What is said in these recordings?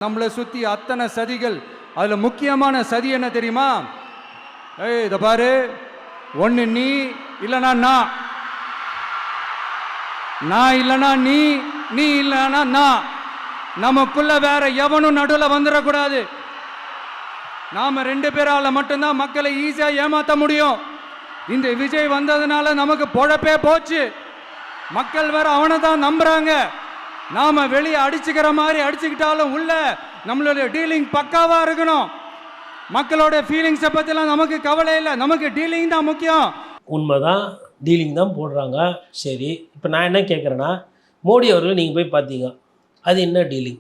நம்மளை சுற்றி அத்தனை சதிகள். அதில் முக்கியமான சதி என்ன தெரியுமா? இதை பாரு, ஒன்று நீ இல்லைனா நான் இல்லைனா நீ இல்லைனா நான். நமக்குள்ள வேற எவனும் நடுவில் வந்துடக்கூடாது. நாம 2 பேரால மட்டும்தான் மக்களை ஈஸியாக ஏமாற்ற முடியும். இந்த விஜய் வந்ததுனால நமக்கு பொழப்பே போச்சு. மக்கள் வேற அவனை தான் நம்புறாங்க. நாம வெளியே அடிச்சுக்கிற மாதிரி அடிச்சுக்கிட்டாலும் உள்ள நம்மளுடைய டீலிங் பக்காவா இருக்கணும். மக்களோட ஃபீலிங்ஸை பற்றிலாம் நமக்கு கவலை இல்லை, நமக்கு டீலிங் தான் முக்கியம். உண்மைதான், டீலிங் தான் போடுறாங்க. சரி, இப்போ நான் என்ன கேட்குறேன்னா, மோடி அவர்கள் நீங்கள் போய் பார்த்தீங்க, அது என்ன டீலிங்?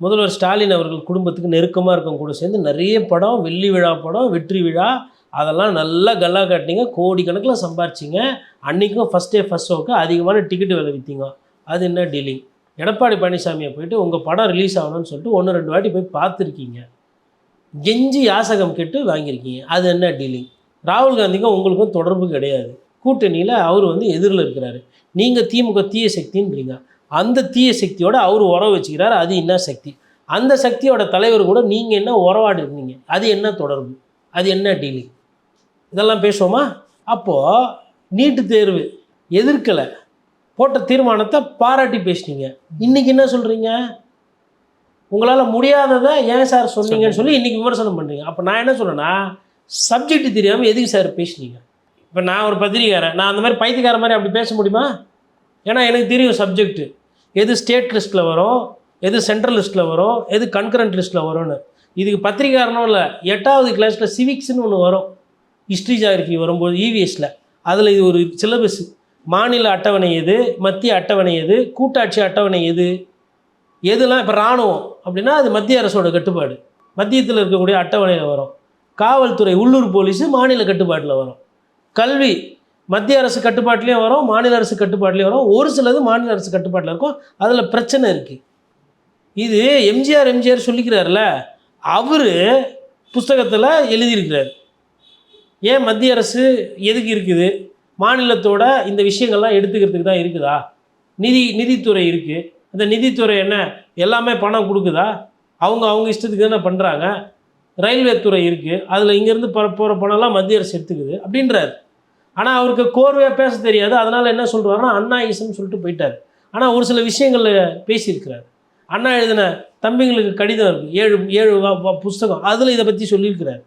முதல்வர் ஸ்டாலின் அவர்கள் குடும்பத்துக்கு நெருக்கமாக இருக்கவங்க கூட சேர்ந்து நிறைய படம், வெள்ளி விழா படம், வெற்றி விழா, அதெல்லாம் நல்லா கல்லா காட்டினீங்க, கோடிக்கணக்கில் சம்பாரிச்சிங்க. அன்றைக்கும் ஃபஸ்ட் டே ஃபஸ்ட் ஷோக்கு அதிகமான டிக்கெட்டு விலை விற்றீங்க. அது என்ன டீலிங்? எடப்பாடி பழனிசாமியை போயிட்டு உங்கள் படம் ரிலீஸ் ஆகணும்னு சொல்லிட்டு 1-2 வாட்டி போய் பார்த்துருக்கீங்க, கெஞ்சி யாசகம் கேட்டு வாங்கியிருக்கீங்க. அது என்ன டீலிங்? ராகுல் காந்திக்கும் உங்களுக்கும் தொடர்பு கிடையாது. கூட்டணியில் அவர் எதிரில் இருக்கிறாரு. நீங்கள் திமுக தீய சக்தின்றீங்க. அந்த தீய சக்தியோட அவர் உறவு வச்சுக்கிறார். அது என்ன சக்தி? அந்த சக்தியோட தலைவர் கூட நீங்கள் என்ன உறவாடி இருக்கீங்க? அது என்ன தொடர்பு? அது என்ன டீலிங்? இதெல்லாம் பேசுவோமா? அப்போது நீட்டு தேர்வு எதிர்க்கலை, போட்ட தீர்மானத்தை பாராட்டி பேசினீங்க. இன்றைக்கி என்ன சொல்கிறீங்க? உங்களால் முடியாததை ஏன் சார் சொன்னீங்கன்னு சொல்லி இன்றைக்கி விமர்சனம் பண்ணுறீங்க. அப்போ நான் என்ன சொல்கிறேன்னா, சப்ஜெக்ட் தெரியாமல் எதுக்கு சார் பேசுனீங்க? இப்போ நான் ஒரு பத்திரிக்காரன், நான் அந்த மாதிரி பைத்தியக்கார மாதிரி அப்படி பேச முடியுமா? ஏன்னா எனக்கு தெரியும் சப்ஜெக்ட்டு எது ஸ்டேட் லிஸ்ட்டில் வரும், எது சென்ட்ரல் லிஸ்ட்டில் வரும், எது கன்கரண்ட் லிஸ்ட்டில் வரும்னு. இதுக்கு பத்திரிக்காரனும் இல்லை, 8வது கிளாஸில் சிவிக்ஸ்னு ஒன்று வரும், ஹிஸ்ட்ரி ஜாகிரஃபி வரும்போது இவிஎஸில். அதில் இது ஒரு சிலபஸ். மாநில அட்டவணை எது, மத்திய அட்டவணை எது, கூட்டாட்சி அட்டவணை எது, எதுலாம். இப்போ இராணுவம் அப்படின்னா அது மத்திய அரசோட கட்டுப்பாடு, மத்தியத்தில் இருக்கக்கூடிய அட்டவணையில் வரும். காவல்துறை, உள்ளூர் போலீஸு மாநில கட்டுப்பாட்டில் வரும். கல்வி மத்திய அரசு கட்டுப்பாட்டிலையும் வரும், மாநில அரசு கட்டுப்பாட்டிலையும் வரும். ஒரு சிலது மாநில அரசு கட்டுப்பாட்டில் இருக்கும். அதில் பிரச்சனை இருக்குது. இது எம்ஜிஆர் சொல்லிக்கிறார்ல, அவர் புஸ்தகத்தில் எழுதியிருக்கிறார். ஏன் மத்திய அரசு எதுக்கு இருக்குது? மாநிலத்தோட இந்த விஷயங்கள்லாம் எடுத்துக்கிறதுக்கு தான் இருக்குதா? நிதித்துறை இருக்குது. அந்த நிதித்துறை என்ன எல்லாமே பணம் கொடுக்குதா? அவங்க இஷ்டத்துக்கு தானே பண்ணுறாங்க. ரயில்வே துறை இருக்குது, அதில் இங்கேருந்து போகிற பணம்லாம் மத்திய அரசு எடுத்துக்குது அப்படின்றார். ஆனால் அவருக்கு கோர்வையாக பேச தெரியாது. அதனால் என்ன சொல்கிறாருன்னா அண்ணாயிசம்னு சொல்லிட்டு போயிட்டார். ஆனால் ஒரு சில விஷயங்களில் பேசியிருக்கிறார். அண்ணா எழுதின தம்பிங்களுக்கு கடிதம் இருக்குது, 7 புஸ்தகம், அதில் இதை பற்றி சொல்லியிருக்கிறார்.